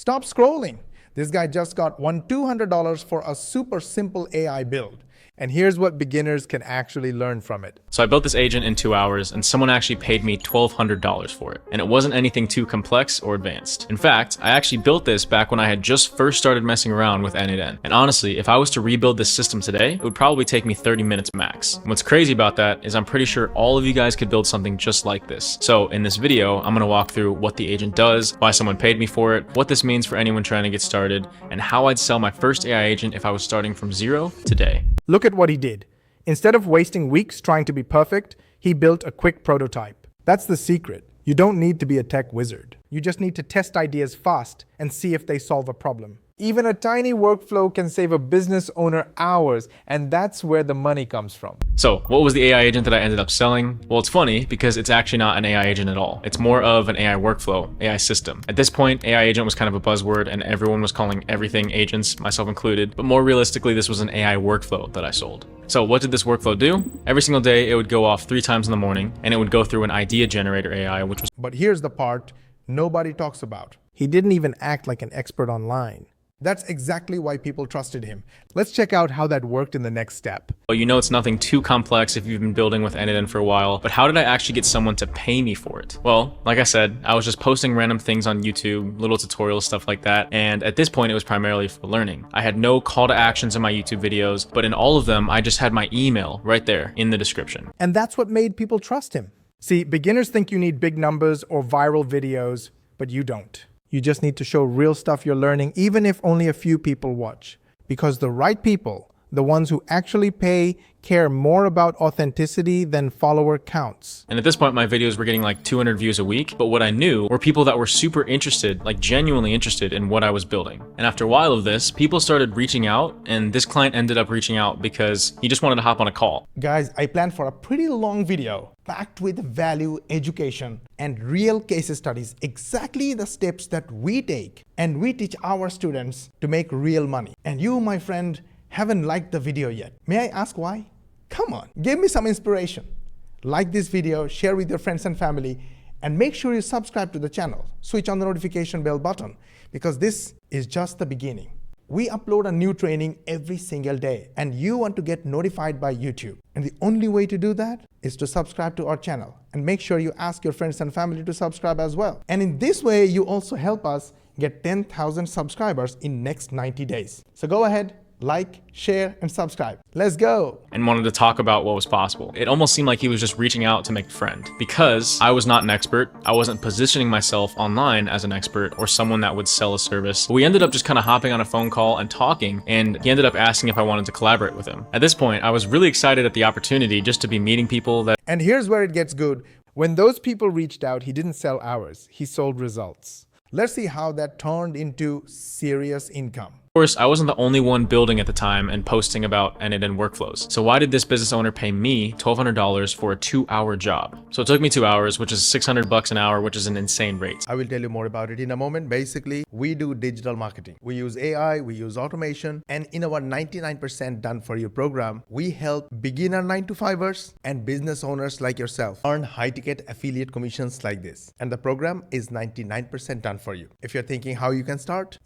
Stop scrolling. This guy just got won $200 for a super simple AI build. And here's what beginners can actually learn from it. So I built this agent in 2 hours and someone actually paid me $1,200 for it. And it wasn't anything too complex or advanced. In fact, I actually built this back when I had just first started messing around with N8N. And honestly, if I was to rebuild this system today, it would probably take me 30 minutes max. And what's crazy about that is I'm pretty sure all of you guys could build something just like this. So in this video, I'm gonna walk through what the agent does, why someone paid me for it, what this means for anyone trying to get started, and how I'd sell my first AI agent if I was starting from zero today. Look at what he did. Instead of wasting weeks trying to be perfect, he built a quick prototype. That's the secret. You don't need to be a tech wizard. You just need to test ideas fast and see if they solve a problem. Even a tiny workflow can save a business owner hours, and that's where the money comes from. So what was the AI agent that I ended up selling? Well, it's funny because it's actually not an AI agent at all. It's more of an AI workflow, AI system. At this point, AI agent was kind of a buzzword and everyone was calling everything agents, myself included. But more realistically, this was an AI workflow that I sold. So what did this workflow do? Every single day, it would go off 3 times in the morning and it would go through an idea generator AI, which was... But here's the part nobody talks about. He didn't even act like an expert online. That's exactly why people trusted him. Let's check out how that worked in the next step. Well, you know it's nothing too complex if you've been building with N8N for a while, but how did I actually get someone to pay me for it? Well, like I said, I was just posting random things on YouTube, little tutorials, stuff like that, and at this point it was primarily for learning. I had no call to actions in my YouTube videos, but in all of them, I just had my email right there in the description. And that's what made people trust him. See, beginners think you need big numbers or viral videos, but you don't. You just need to show real stuff you're learning, even if only a few people watch. Because the right people, the ones who actually pay, care more about authenticity than follower counts. And at this point, my videos were getting like 200 views a week, but what I knew were people that were super interested, like genuinely interested in what I was building. And after a while of this, people started reaching out, and this client ended up reaching out because he just wanted to hop on a call. Guys, I planned for a pretty long video, packed with value, education, and real case studies, exactly the steps that we take and we teach our students to make real money. And you, my friend, haven't liked the video yet. May I ask why? Come on, give me some inspiration. Like this video, share with your friends and family, and make sure you subscribe to the channel. Switch on the notification bell button, because this is just the beginning. We upload a new training every single day, and you want to get notified by YouTube. And the only way to do that is to subscribe to our channel, and make sure you ask your friends and family to subscribe as well. And in this way, you also help us get 10,000 subscribers in next 90 days. So go ahead, like, share, and subscribe. Let's go. And wanted to talk about what was possible. It almost seemed like he was just reaching out to make a friend. Because I was not an expert, I wasn't positioning myself online as an expert or someone that would sell a service. But we ended up just kind of hopping on a phone call and talking, and he ended up asking if I wanted to collaborate with him. At this point, I was really excited at the opportunity just to be meeting people that... And here's where it gets good. When those people reached out, he didn't sell hours, he sold results. Let's see how that turned into serious income. Of course, I wasn't the only one building at the time and posting about N8N workflows. So why did this business owner pay me $1,200 for a 2-hour job? So it took me 2 hours, which is $600 an hour, which is an insane rate. I will tell you more about it in a moment. Basically, we do digital marketing. We use AI, we use automation, and in our 99% done for you program, we help beginner 9-to-5ers and business owners like yourself earn high-ticket affiliate commissions like this. And the program is 99% done for you. If you're thinking how you can start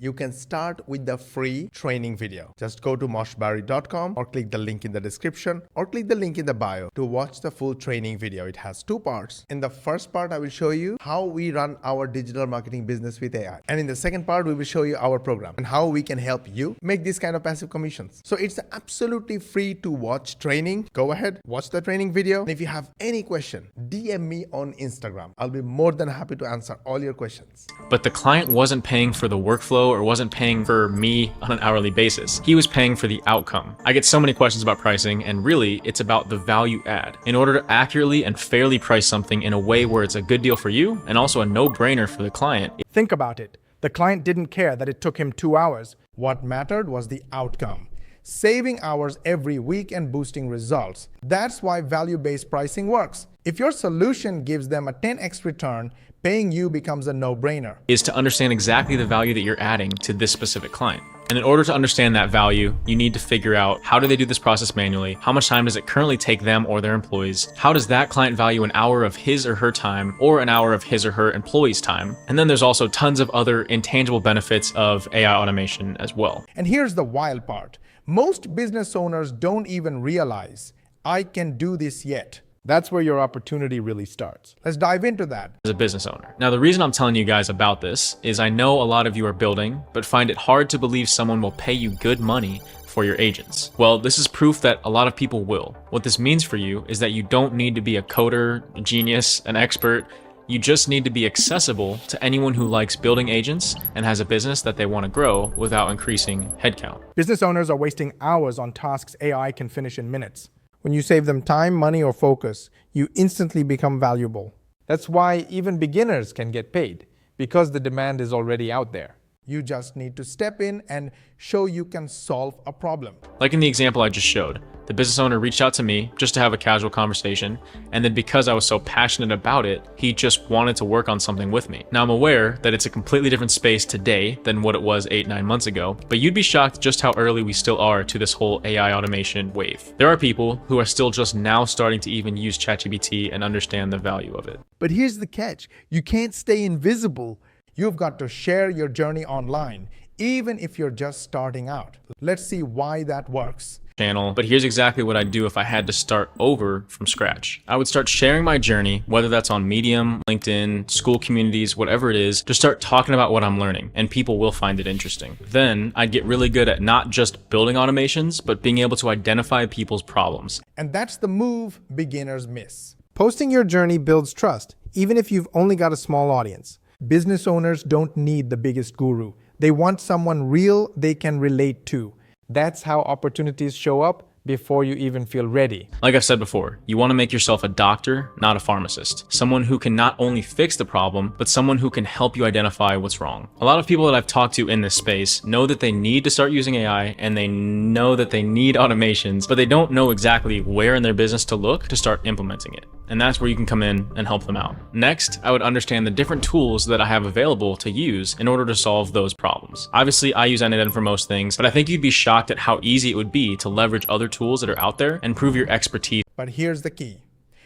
with the free training video. Just go to moshbarry.com or click the link in the description or click the link in the bio to watch the full training video. It has 2 parts. In the first part, I will show you how we run our digital marketing business with AI. And in the second part, we will show you our program and how we can help you make this kind of passive commissions. So it's absolutely free to watch training. Go ahead, watch the training video. And if you have any question, DM me on Instagram. I'll be more than happy to answer all your questions. But the client wasn't paying for the workflow or wasn't paying for me on an hourly basis. He was paying for the outcome. I get so many questions about pricing, and really it's about the value add. In order to accurately and fairly price something in a way where it's a good deal for you and also a no-brainer for the client. Think about it. The client didn't care that it took him 2 hours. What mattered was the outcome. Saving hours every week and boosting results. That's why value-based pricing works. If your solution gives them a 10x return, paying you becomes a no-brainer. Is to understand exactly the value that you're adding to this specific client. And in order to understand that value, you need to figure out how do they do this process manually? How much time does it currently take them or their employees? How does that client value an hour of his or her time or an hour of his or her employee's time? And then there's also tons of other intangible benefits of AI automation as well. And here's the wild part. Most business owners don't even realize I can do this yet. That's where your opportunity really starts. Let's dive into that. As a business owner. Now, the reason I'm telling you guys about this is I know a lot of you are building, but find it hard to believe someone will pay you good money for your agents. Well, this is proof that a lot of people will. What this means for you is that you don't need to be a coder, a genius, an expert. You just need to be accessible to anyone who likes building agents and has a business that they want to grow without increasing headcount. Business owners are wasting hours on tasks AI can finish in minutes. When you save them time, money, or focus, you instantly become valuable. That's why even beginners can get paid, because the demand is already out there. You just need to step in and show you can solve a problem. Like in the example I just showed, the business owner reached out to me just to have a casual conversation, and then because I was so passionate about it, he just wanted to work on something with me. Now I'm aware that it's a completely different space today than what it was 8-9 months ago, but you'd be shocked just how early we still are to this whole AI automation wave. There are people who are still just now starting to even use ChatGPT and understand the value of it. But here's the catch. You can't stay invisible. You've got to share your journey online, even if you're just starting out. Let's see why that works. But here's exactly what I'd do if I had to start over from scratch. I would start sharing my journey, whether that's on Medium, LinkedIn, school communities, whatever it is, just start talking about what I'm learning, and people will find it interesting. Then I'd get really good at not just building automations, but being able to identify people's problems. And that's the move beginners miss. Posting your journey builds trust, even if you've only got a small audience. Business owners don't need the biggest guru. They want someone real they can relate to. That's how opportunities show up before you even feel ready. Like I've said before, you want to make yourself a doctor, not a pharmacist. Someone who can not only fix the problem, but someone who can help you identify what's wrong. A lot of people that I've talked to in this space know that they need to start using AI and they know that they need automations, but they don't know exactly where in their business to look to start implementing it. And that's where you can come in and help them out. Next, I would understand the different tools that I have available to use in order to solve those problems. Obviously, I use N8N for most things, but I think you'd be shocked at how easy it would be to leverage other tools that are out there and prove your expertise. But here's the key.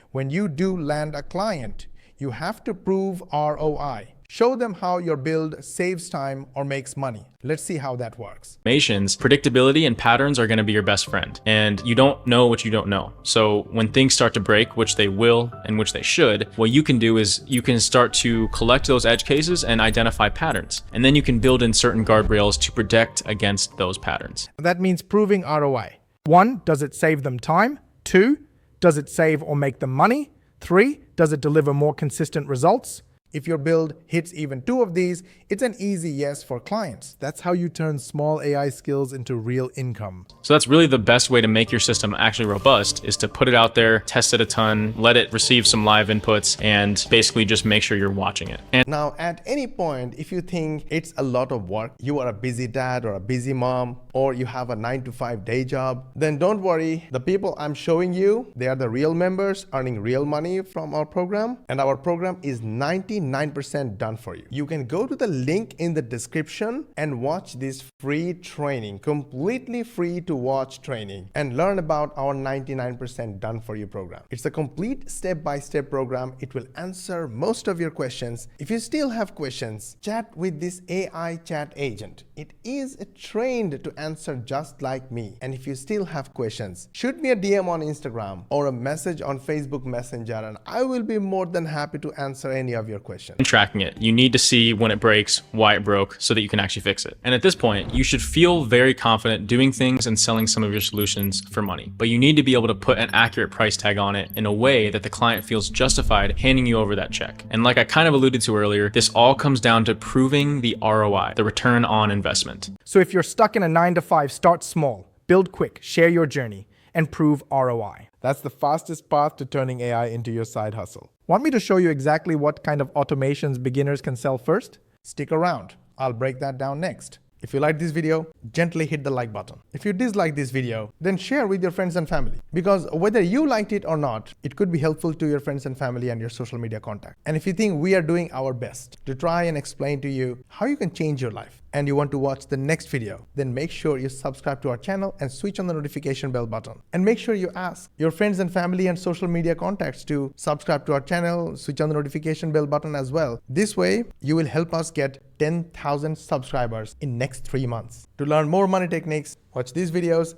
When you do land a client, you have to prove ROI. Show them how your build saves time or makes money. Let's see how that works. Predictability and patterns are going to be your best friend, and you don't know what you don't know. So when things start to break, which they will and which they should, what you can do is you can start to collect those edge cases and identify patterns, and then you can build in certain guardrails to protect against those patterns. That means proving ROI. 1, does it save them time? 2, does it save or make them money? 3, does it deliver more consistent results? If your build hits even 2 of these, it's an easy yes for clients. That's how you turn small AI skills into real income. So that's really the best way to make your system actually robust, is to put it out there, test it a ton, let it receive some live inputs, and basically just make sure you're watching it. And now, at any point, if you think it's a lot of work, you are a busy dad or a busy mom, or you have a 9-to-5 day job, then don't worry. The people I'm showing you, they are the real members earning real money from our program, and our program is 99% done for you. You can go to the link in the description and watch this free training, completely free to watch training, and learn about our 99% done for you program. It's a complete step-by-step program. It will answer most of your questions. If you still have questions, chat with this AI chat agent. It is trained to answer just like me. And if you still have questions, shoot me a DM on Instagram or a message on Facebook Messenger, and I will be more than happy to answer any of your questions. Tracking it, you need to see when it breaks, why it broke, so that you can actually fix it. And at this point, you should feel very confident doing things and selling some of your solutions for money. But you need to be able to put an accurate price tag on it in a way that the client feels justified handing you over that check. And like I kind of alluded to earlier, this all comes down to proving the ROI, the return on investment. So if you're stuck in a 9-to-5, start small, build quick, share your journey, and prove ROI. That's the fastest path to turning AI into your side hustle. Want me to show you exactly what kind of automations beginners can sell first? Stick around. I'll break that down next. If you like this video, gently hit the like button. If you dislike this video, then share with your friends and family. Because whether you liked it or not, it could be helpful to your friends and family and your social media contact. And if you think we are doing our best to try and explain to you how you can change your life and you want to watch the next video, then make sure you subscribe to our channel and switch on the notification bell button. And make sure you ask your friends and family and social media contacts to subscribe to our channel, switch on the notification bell button as well. This way, you will help us get 10,000 subscribers in next 3 months. To learn more money techniques, watch these videos,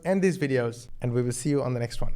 and we will see you on the next one.